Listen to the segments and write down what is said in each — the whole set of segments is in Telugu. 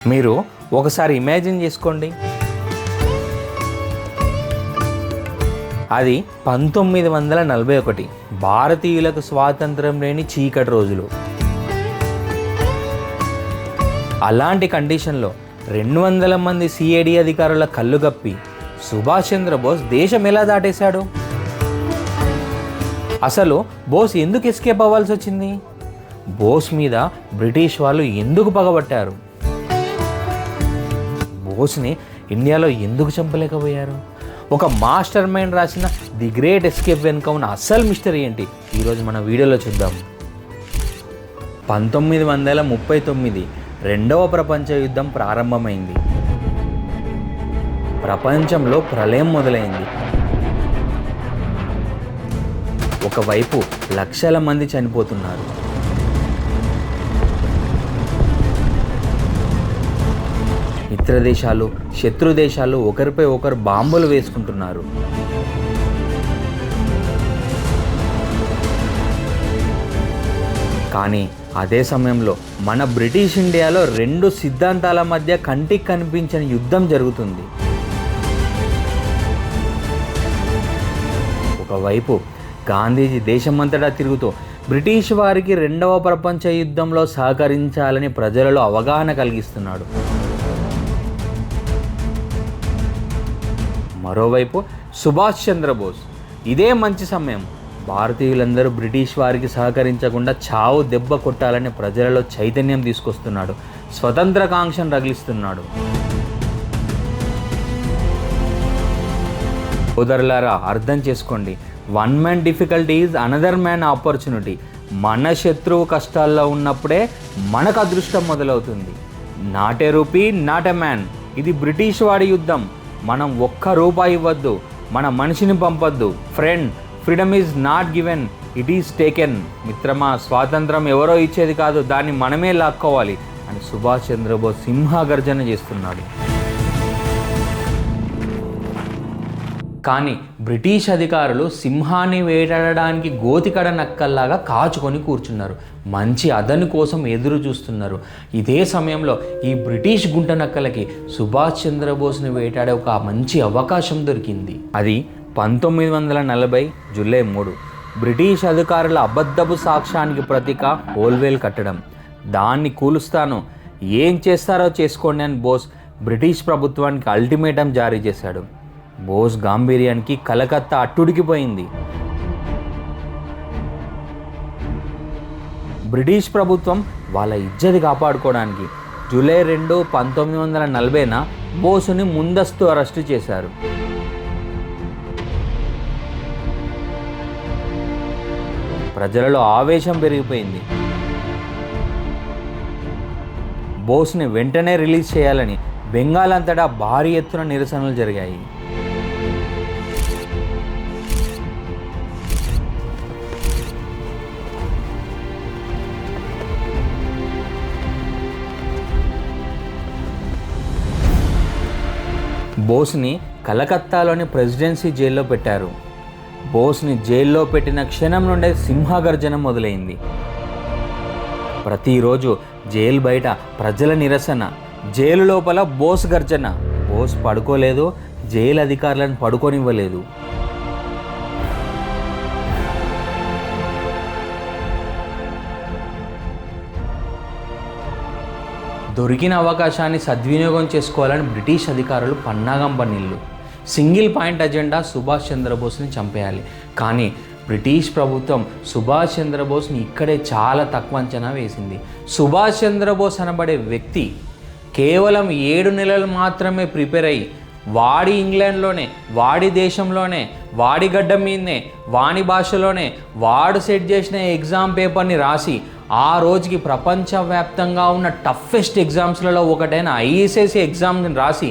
మీరు ఒకసారి ఇమాజిన్ చేసుకోండి, అది 1941 భారతీయులకు స్వాతంత్రం లేని చీకటి రోజులు. అలాంటి కండిషన్లో 200 మంది సిఐడి అధికారుల కళ్ళు గప్పి సుభాష్ చంద్రబోస్ దేశం ఎలా దాటేశాడు? అసలు బోస్ ఎందుకు ఎస్కేప్ అవ్వాల్సి వచ్చింది? బోస్ మీద బ్రిటిష్ వాళ్ళు ఎందుకు పగబట్టారు? బోస్ని ఇండియాలో ఎందుకు చంపలేకపోయారు? ఒక మాస్టర్ మైండ్ రాసిన ది గ్రేట్ ఎస్కేప్ వెనుక ఉన్న అసలు మిస్టరీ ఏంటి ఈరోజు మన వీడియోలో చూద్దాం. 1939 రెండవ ప్రపంచ యుద్ధం ప్రారంభమైంది. ప్రపంచంలో ప్రళయం మొదలైంది. ఒకవైపు లక్షల మంది చనిపోతున్నారు. మిత్ర దేశాలు, శత్రు దేశాలు ఒకరిపై ఒకరు బాంబులు వేసుకుంటున్నారు. కానీ అదే సమయంలో మన బ్రిటిష్ ఇండియాలో రెండు సిద్ధాంతాల మధ్య కంటికి కనిపించని యుద్ధం జరుగుతుంది. ఒకవైపు గాంధీజీ దేశమంతటా తిరుగుతూ బ్రిటిష్ వారికి రెండవ ప్రపంచ యుద్ధంలో సహకరించాలని ప్రజలలో అవగాహన కలిగిస్తున్నాడు. మరోవైపు సుభాష్ చంద్రబోస్ ఇదే మంచి సమయం, భారతీయులందరూ బ్రిటిష్ వారికి సహకరించకుండా చావు దెబ్బ కొట్టాలని ప్రజలలో చైతన్యం తీసుకొస్తున్నాడు. స్వతంత్ర కాంక్షను రగిలిస్తున్నాడు. సోదరులారా, అర్థం చేసుకోండి, one man difficulty is another man opportunity. మన శత్రువు కష్టాల్లో ఉన్నప్పుడే మనకు అదృష్టం మొదలవుతుంది. Not a rupee, not a man. ఇది బ్రిటిష్ వాడి యుద్ధం. మనం ₹1 ఇవ్వద్దు, మన మనిషిని పంపొద్దు. Friend, freedom is not given, it is taken. మిత్రమా, స్వాతంత్రం ఎవరో ఇచ్చేది కాదు, దాన్ని మనమే లాక్కోవాలి అని సుభాష్ చంద్రబోస్ సింహగర్జన చేస్తున్నాడు. కానీ బ్రిటిష్ అధికారులు సింహాన్ని వేటాడడానికి గోతికడ నక్కల్లాగా కాచుకొని కూర్చున్నారు. మంచి అదను కోసం ఎదురు చూస్తున్నారు. ఇదే సమయంలో ఈ బ్రిటిష్ గుంట నక్కలకి సుభాష్ చంద్రబోస్ని వేటాడే ఒక మంచి అవకాశం దొరికింది. అది 1940 జూలై 3 బ్రిటిష్ అధికారుల అబద్ధపు సాక్ష్యానికి ప్రతీక హోల్వేల్ కట్టడం. దాన్ని కూలుస్తాను, ఏం చేస్తారో చేసుకోండి అని బోస్ బ్రిటిష్ ప్రభుత్వానికి అల్టిమేటం జారీ చేశాడు. బోస్ గాంభీర్యానికి కలకత్తా అట్టుడికిపోయింది. బ్రిటిష్ ప్రభుత్వం వాళ్ళ ఇజ్జతి కాపాడుకోవడానికి జూలై 2, 1940 బోసుని ముందస్తు అరెస్టు చేశారు. ప్రజలలో ఆవేశం పెరిగిపోయింది. బోస్ని వెంటనే రిలీజ్ చేయాలని బెంగాల్ అంతటా భారీ ఎత్తున నిరసనలు జరిగాయి. బోస్ని కలకత్తాలోని ప్రెసిడెన్సీ జైల్లో పెట్టారు. బోస్ని జైల్లో పెట్టిన క్షణం నుండే సింహగర్జన మొదలైంది. ప్రతిరోజు జైలు బయట ప్రజల నిరసన, జైలు లోపల బోస్ గర్జన. బోస్ పడుకోలేదు, జైలు అధికారులను పడుకోనివ్వలేదు. దొరికిన అవకాశాన్ని సద్వినియోగం చేసుకోవాలని బ్రిటిష్ అధికారులు పన్నాగం పన్నిళ్ళు. సింగిల్ పాయింట్ అజెండా, సుభాష్ చంద్రబోస్ని చంపేయాలి. కానీ బ్రిటిష్ ప్రభుత్వం సుభాష్ చంద్రబోస్ని ఇక్కడే చాలా తక్కువ అంచనా వేసింది. సుభాష్ చంద్రబోస్ అనబడే వ్యక్తి కేవలం 7 నెలలు మాత్రమే ప్రిపేర్ అయ్యి వాడి ఇంగ్లాండ్లోనే, వాడి దేశంలోనే, వాడి గడ్డ మీదనే, వాడి భాషలోనే వాడు సెట్ చేసిన ఎగ్జామ్ పేపర్ని రాసి ఆ రోజుకి ప్రపంచవ్యాప్తంగా ఉన్న టఫెస్ట్ ఎగ్జామ్స్లలో ఒకటైన ISSC ఎగ్జామ్ని రాసి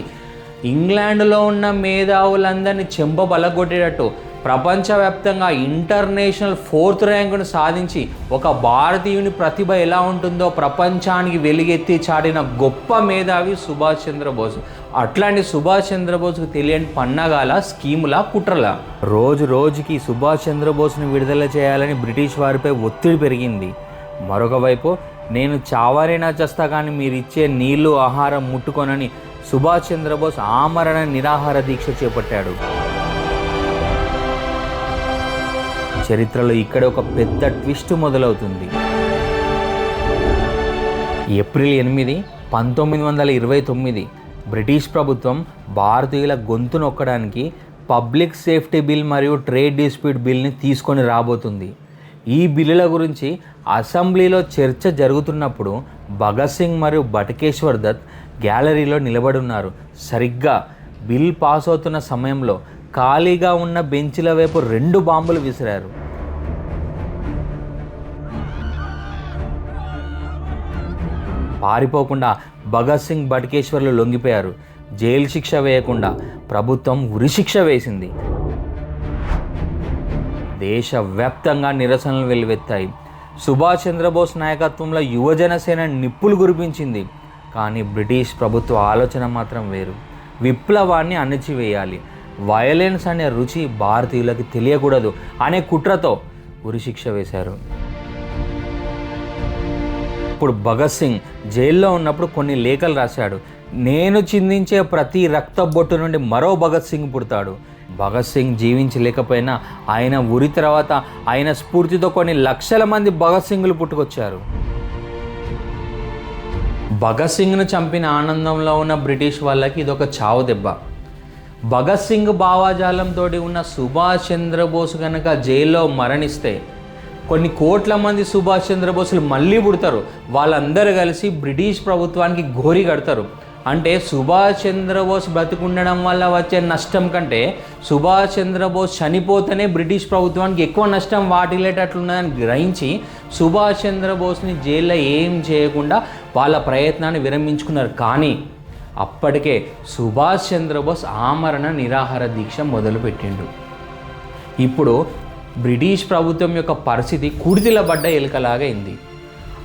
ఇంగ్లాండ్లో ఉన్న మేధావులందరినీ చెంప బలగొట్టేటట్టు ప్రపంచవ్యాప్తంగా ఇంటర్నేషనల్ 4th ర్యాంకును సాధించి ఒక భారతీయుని ప్రతిభ ఎలా ఉంటుందో ప్రపంచానికి వెలుగెత్తి చాటిన గొప్ప మేధావి సుభాష్ చంద్రబోస్. అట్లాంటి సుభాష్ చంద్రబోస్కు తెలియని పన్నాగాల, స్కీముల, కుట్రల. రోజు రోజుకి సుభాష్ చంద్రబోస్ని విడుదల చేయాలని బ్రిటిష్ వారిపై ఒత్తిడి పెరిగింది. మరొక వైపు నేను చావరైనా చేస్తా కానీ మీరు ఇచ్చే నీళ్లు ఆహారం ముట్టుకొనని సుభాష్ చంద్రబోస్ ఆమరణ నిరాహార దీక్ష చేపట్టాడు. చరిత్రలో ఇక్కడ ఒక పెద్ద ట్విస్ట్ మొదలవుతుంది. ఏప్రిల్ 8, 1929 బ్రిటిష్ ప్రభుత్వం భారతీయుల గొంతు నొక్కడానికి పబ్లిక్ సేఫ్టీ బిల్ మరియు ట్రేడ్ డిస్ప్యూట్ బిల్ని తీసుకొని రాబోతుంది. ఈ బిల్లుల గురించి అసెంబ్లీలో చర్చ జరుగుతున్నప్పుడు భగత్ సింగ్ మరియు బటకేశ్వర్ దత్ గ్యాలరీలో నిలబడి ఉన్నారు. సరిగ్గా బిల్ పాస్ అవుతున్న సమయంలో ఖాళీగా ఉన్న బెంచ్ల వైపు 2 బాంబులు విసిరారు. పారిపోకుండా భగత్ సింగ్ బటకేశ్వర్లు లొంగిపోయారు. జైలు శిక్ష వేయకుండా ప్రభుత్వం ఉరిశిక్ష వేసింది. దేశవ్యాప్తంగా నిరసనలు వెల్లువెత్తాయి. సుభాష్ చంద్రబోస్ నాయకత్వంలో యువజన సేన నిప్పులు కురిపించింది. కానీ బ్రిటిష్ ప్రభుత్వ ఆలోచన మాత్రం వేరు. విప్లవాన్ని అణచివేయాలి, వయలెన్స్ అనే రుచి భారతీయులకు తెలియకూడదు అనే కుట్రతో ఉరిశిక్ష వేశారు. ఇప్పుడు భగత్ సింగ్ జైల్లో ఉన్నప్పుడు కొన్ని లేఖలు రాశాడు. నేను చిందించే ప్రతి రక్త బొట్టు నుండి మరో భగత్ సింగ్ పుడతాడు. భగత్ సింగ్ జీవించలేకపోయినా ఆయన ఉరి తర్వాత ఆయన స్ఫూర్తితో కొన్ని లక్షల మంది భగత్ సింగ్లు పుట్టుకొచ్చారు. భగత్ సింగ్ను చంపిన ఆనందంలో ఉన్న బ్రిటిష్ వాళ్ళకి ఇదొక చావు దెబ్బ. భగత్ సింగ్ భావాజాలంతో ఉన్న సుభాష్ చంద్రబోస్ కనుక జైల్లో మరణిస్తే కొన్ని కోట్ల మంది సుభాష్ చంద్రబోసులు మళ్ళీ పుడతారు. వాళ్ళందరూ కలిసి బ్రిటిష్ ప్రభుత్వానికి ఘోరి కడతారు. అంటే సుభాష్ చంద్రబోస్ బ్రతికుండడం వల్ల వచ్చే నష్టం కంటే సుభాష్ చంద్రబోస్ చనిపోతేనే బ్రిటిష్ ప్రభుత్వానికి ఎక్కువ నష్టం వాటిల్లేటట్లున్నదని గ్రహించి సుభాష్ చంద్రబోస్ని జైల్లో ఏం చేయకుండా వాళ్ళ ప్రయత్నాన్ని విరమించుకున్నారు. కానీ అప్పటికే సుభాష్ చంద్రబోస్ ఆమరణ నిరాహార దీక్ష మొదలుపెట్టిండు. ఇప్పుడు బ్రిటిష్ ప్రభుత్వం యొక్క పరిస్థితి కుడితిలబడ్డ ఎలుకలాగా అయింది.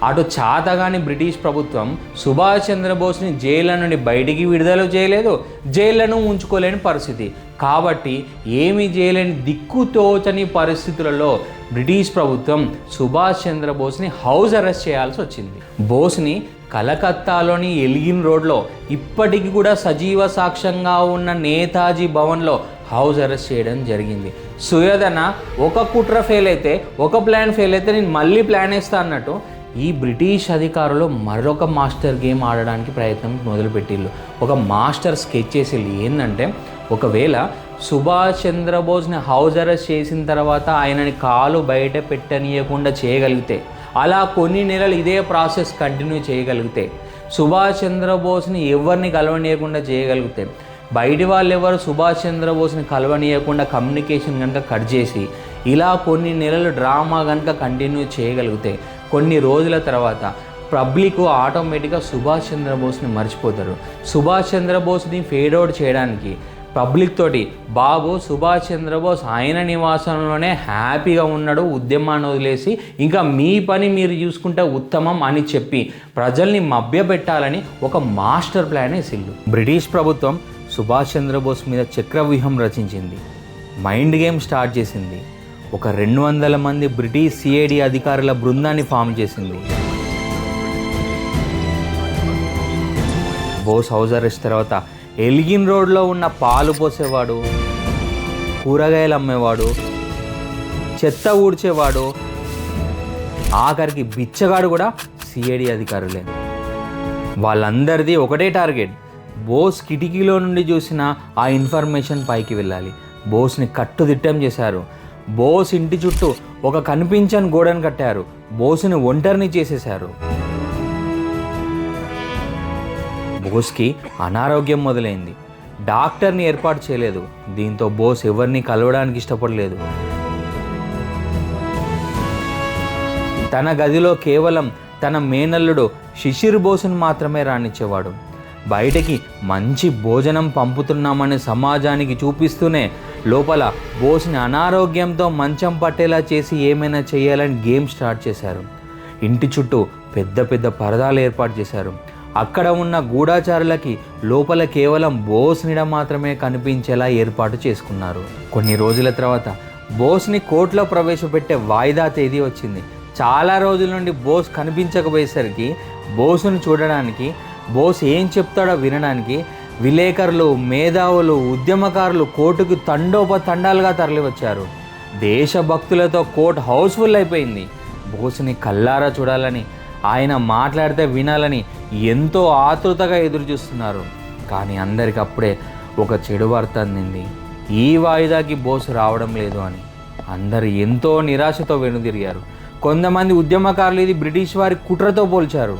అటు చాతగాని బ్రిటిష్ ప్రభుత్వం సుభాష్ చంద్రబోస్ని జైళ్ళ నుండి బయటికి విడుదల చేయలేదు, జైళ్లను ఉంచుకోలేని పరిస్థితి. కాబట్టి ఏమీ చేయలేని దిక్కుతోచని పరిస్థితులలో బ్రిటిష్ ప్రభుత్వం సుభాష్ చంద్రబోస్ని హౌస్ అరెస్ట్ చేయాల్సి వచ్చింది. బోస్ని కలకత్తాలోని ఎల్గిన్ రోడ్లో ఇప్పటికీ కూడా సజీవ సాక్ష్యంగా ఉన్న నేతాజీ భవన్లో హౌస్ అరెస్ట్ చేయడం జరిగింది. సుయోధన ఒక కుట్ర ఫెయిల్ అయితే, ఒక ప్లాన్ ఫెయిల్ అయితే నేను మళ్ళీ ప్లాన్ వేస్తా అన్నట్టు ఈ బ్రిటిష్ అధికారులు మరొక మాస్టర్ గేమ్ ఆడడానికి ప్రయత్నం మొదలుపెట్టిళ్ళు. ఒక మాస్టర్ స్కెచ్ చేసి ఏంటంటే, ఒకవేళ సుభాష్ చంద్రబోస్ని హౌస్ అరెస్ట్ చేసిన తర్వాత ఆయనని కాలు బయట పెట్టనీయకుండా చేయగలిగితే, అలా కొన్ని నెలలు ఇదే ప్రాసెస్ కంటిన్యూ చేయగలిగితే, సుభాష్ చంద్రబోస్ని ఎవరిని కలవనీయకుండా చేయగలిగితే, బయటి వాళ్ళు ఎవరు సుభాష్ చంద్రబోస్ని కలవనీయకుండా కమ్యూనికేషన్ కనుక కట్ చేసి ఇలా కొన్ని నెలలు డ్రామా కనుక కంటిన్యూ చేయగలిగితే, కొన్ని రోజుల తర్వాత పబ్లిక్ ఆటోమేటిక్గా సుభాష్ చంద్రబోస్ని మర్చిపోతారు. సుభాష్ చంద్రబోస్ని ఫేడ్ అవుట్ చేయడానికి పబ్లిక్ తోటి బాబు సుభాష్ చంద్రబోస్ ఆయన నివాసంలోనే హ్యాపీగా ఉన్నాడు, ఉద్యమాన్ని వదిలేసి ఇంకా మీ పని మీరు చూసుకుంటే ఉత్తమం అని చెప్పి ప్రజల్ని మభ్యపెట్టాలని ఒక మాస్టర్ ప్లాన్ వేసిల్లు. బ్రిటిష్ ప్రభుత్వం సుభాష్ చంద్రబోస్ మీద చక్రవ్యూహం రచించింది. మైండ్ గేమ్ స్టార్ట్ చేసింది. ఒక 200 మంది బ్రిటిష్ సిఐడి అధికారుల బృందాన్ని ఫామ్ చేసింది. బోస్ హౌస్ అరెస్ట్ తర్వాత ఎల్గిన్ రోడ్లో ఉన్న పాలు పోసేవాడు, కూరగాయలు అమ్మేవాడు, చెత్త ఊడ్చేవాడు, ఆఖరికి బిచ్చగాడు కూడా సిఐడి అధికారులే. వాళ్ళందరిది ఒకటే టార్గెట్, బోస్ కిటికీలో నుండి చూసిన ఆ ఇన్ఫర్మేషన్ పైకి వెళ్ళాలి. బోస్ని కట్టుదిట్టం చేశారు. బోస్ ఇంటి చుట్టూ ఒక కనిపించని గోడను కట్టారు. బోస్ని ఒంటరిని చేసేశారు. బోస్కి అనారోగ్యం మొదలైంది. డాక్టర్ని ఏర్పాటు చేయలేదు. దీంతో బోస్ ఎవరిని కలవడానికి ఇష్టపడలేదు. తన గదిలో కేవలం తన మేనల్లుడు శిశిర్ బోస్ని మాత్రమే రానిచ్చేవాడు. బయటికి మంచి భోజనం పంపుతున్నామని సమాజానికి చూపిస్తూనే లోపల బోస్ని అనారోగ్యంతో మంచం పట్టేలా చేసి ఏమైనా చేయాలని గేమ్ స్టార్ట్ చేశారు. ఇంటి చుట్టూ పెద్ద పెద్ద పరదాలు ఏర్పాటు చేశారు. అక్కడ ఉన్న గూఢాచారులకి లోపల కేవలం బోస్ నీడ మాత్రమే కనిపించేలా ఏర్పాటు చేసుకున్నారు. కొన్ని రోజుల తర్వాత బోస్ని కోర్టులో ప్రవేశపెట్టే వాయిదా తేదీ వచ్చింది. చాలా రోజుల నుండి బోస్ కనిపించకపోయేసరికి బోసును చూడడానికి, బోస్ ఏం చెప్తాడో వినడానికి విలేకరులు, మేధావులు, ఉద్యమకారులు కోర్టుకు తండోపతండాలుగా తరలివచ్చారు. దేశభక్తులతో కోర్టు హౌస్ఫుల్ అయిపోయింది. బోసుని కల్లారా చూడాలని, ఆయన మాట్లాడితే వినాలని ఎంతో ఆతృతగా ఎదురుచూస్తున్నారు. కానీ అందరికి అప్పుడే ఒక చెడు వార్త అందింది. ఈ వాయిదాకి బోసు రావడం లేదు అని. అందరు ఎంతో నిరాశతో వెనుదిరిగారు. కొంతమంది ఉద్యమకారులు ఇది బ్రిటిష్ వారి కుట్రతో పోల్చారు.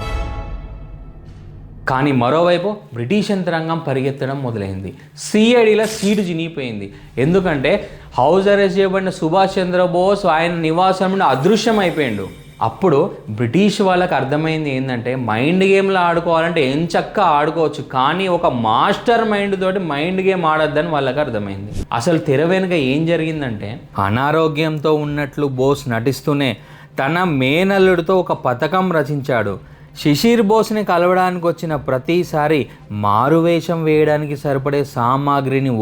కానీ మరోవైపు బ్రిటిష్ యంత్రాంగం పరిగెత్తడం మొదలైంది. సిఐడిలో సీటు చినిగిపోయింది. ఎందుకంటే హౌస్ అరెస్ట్ చేయబడిన సుభాష్ చంద్రబోస్ ఆయన నివాసం నుండి అదృశ్యం అయిపోయిండు. అప్పుడు బ్రిటిష్ వాళ్ళకి అర్థమైంది ఏంటంటే మైండ్ గేమ్లో ఆడుకోవాలంటే ఎంచక్కా ఆడుకోవచ్చు, కానీ ఒక మాస్టర్ మైండ్ తోటి మైండ్ గేమ్ ఆడొద్దని వాళ్ళకి అర్థమైంది. అసలు తెర వెనుక ఏం జరిగిందంటే, అనారోగ్యంతో ఉన్నట్లు బోస్ నటిస్తూనే తన మేనల్లుడితో ఒక పథకం రచించాడు. శిశిర్ బోస్ని కలవడానికి వచ్చిన ప్రతిసారి మారువేషం వేయడానికి సరిపడే సామాగ్రిని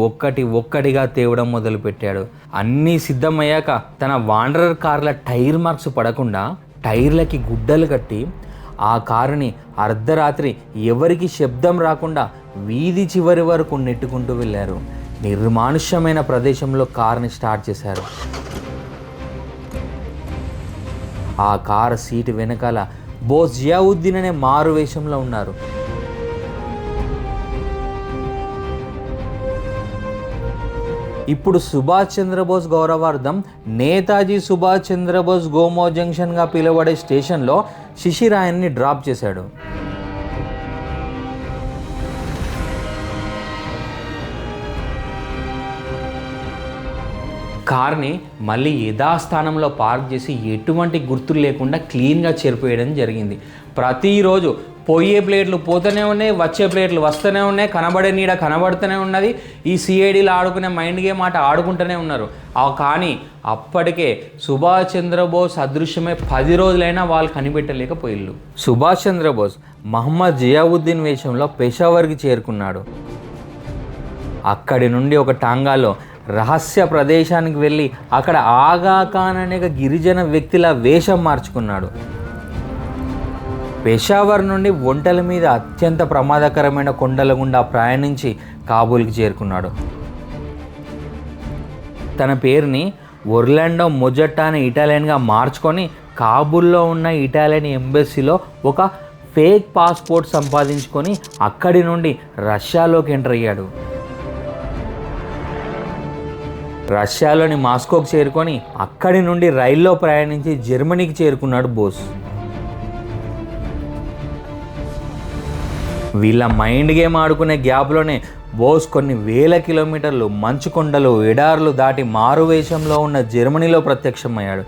ఒక్కటిగా తేవడం మొదలుపెట్టాడు. అన్నీ సిద్ధమయ్యాక తన వాండరర్ కార్ల టైర్ మార్క్స్ పడకుండా టైర్లకి గుడ్డలు కట్టి ఆ కారుని అర్ధరాత్రి ఎవరికి శబ్దం రాకుండా వీధి చివరి వరకు నెట్టుకుంటూ వెళ్ళారు. నిర్మానుష్యమైన ప్రదేశంలో కారుని స్టార్ట్ చేశారు. ఆ కారు సీటు వెనకాల బోస్ జియావుద్దీన్ అనే మారు వేషంలో ఉన్నారు. ఇప్పుడు సుభాష్ చంద్రబోస్ గౌరవార్థం నేతాజీ సుభాష్ చంద్రబోస్ గోమో జంక్షన్గా పిలువబడే స్టేషన్లో శిశిర్ ఆయన్ని డ్రాప్ చేశాడు. కార్ని మళ్ళీ యథాస్థానంలో పార్క్ చేసి ఎటువంటి గుర్తులు లేకుండా క్లీన్గా చేరిపోయడం జరిగింది. ప్రతిరోజు పోయే ప్లేట్లు పోతూనే ఉన్నాయి, వచ్చే ప్లేట్లు వస్తూనే ఉన్నాయి, కనబడే నీడ కనబడుతూనే ఉన్నది. ఈ సిఐడిలో ఆడుకునే మైండ్ గేమ్ ఆట ఆడుకుంటూనే ఉన్నారు. కానీ అప్పటికే సుభాష్ చంద్రబోస్ అదృశ్యమై 10 రోజులైనా వాళ్ళు కనిపెట్టలేకపోయిళ్ళు. సుభాష్ చంద్రబోస్ మహమ్మద్ జియావుద్దీన్ వేషంలో పెషావర్కి చేరుకున్నాడు. అక్కడి నుండి ఒక టాంగాలో రహస్య ప్రదేశానికి వెళ్ళి అక్కడ ఆగా ఖాన్ అనే గిరిజన వ్యక్తిలా వేషం మార్చుకున్నాడు. పెషావర్ నుండి ఒంటెల మీద అత్యంత ప్రమాదకరమైన కొండల గుండా ప్రయాణించి కాబూల్కి చేరుకున్నాడు. తన పేరుని ఒర్లాండో మొజట్టా అనే ఇటాలియన్గా మార్చుకొని కాబూల్లో ఉన్న ఇటాలియన్ ఎంబసీలో ఒక ఫేక్ పాస్పోర్ట్ సంపాదించుకొని అక్కడి నుండి రష్యాలోకి ఎంటర్ అయ్యాడు. రష్యాలోని మాస్కోకి చేరుకొని అక్కడి నుండి రైల్లో ప్రయాణించి జర్మనీకి చేరుకున్నాడు బోస్. వీళ్ళ మైండ్ గేమ్ ఆడుకునే గ్యాప్లోనే బోస్ కొన్ని వేల కిలోమీటర్లు మంచుకొండలు, ఎడార్లు దాటి మారువేషంలో ఉన్న జర్మనీలో ప్రత్యక్షమయ్యాడు.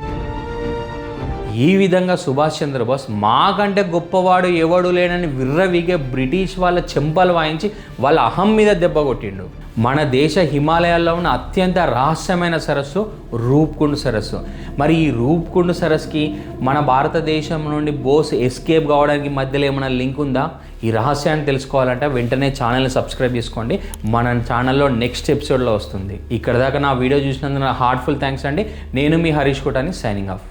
ఈ విధంగా సుభాష్ చంద్రబోస్ మాకంటే గొప్పవాడు ఎవడు లేనని విర్రవీగే బ్రిటిష్ వాళ్ళ చెంపలు వాయించి వాళ్ళ అహం మీద దెబ్బ కొట్టిండు. మన దేశ హిమాలయాల్లో ఉన్న అత్యంత రహస్యమైన సరస్సు రూప్కుండ్ సరస్సు. మరి ఈ రూప్కుండ్ సరస్సుకి మన భారతదేశం నుండి బోస్ ఎస్కేప్ కావడానికి మధ్యలో ఏమైనా లింక్ ఉందా? ఈ రహస్యాన్ని తెలుసుకోవాలంటే వెంటనే ఛానల్ని సబ్స్క్రైబ్ చేసుకోండి. మన ఛానల్లో నెక్స్ట్ ఎపిసోడ్లో వస్తుంది. ఇక్కడ దాకా నా వీడియో చూసినందుకు హార్ట్ఫుల్ థ్యాంక్స్ అండి. నేను మీ హరీష్ కోటాని, సైనింగ్ ఆఫ్.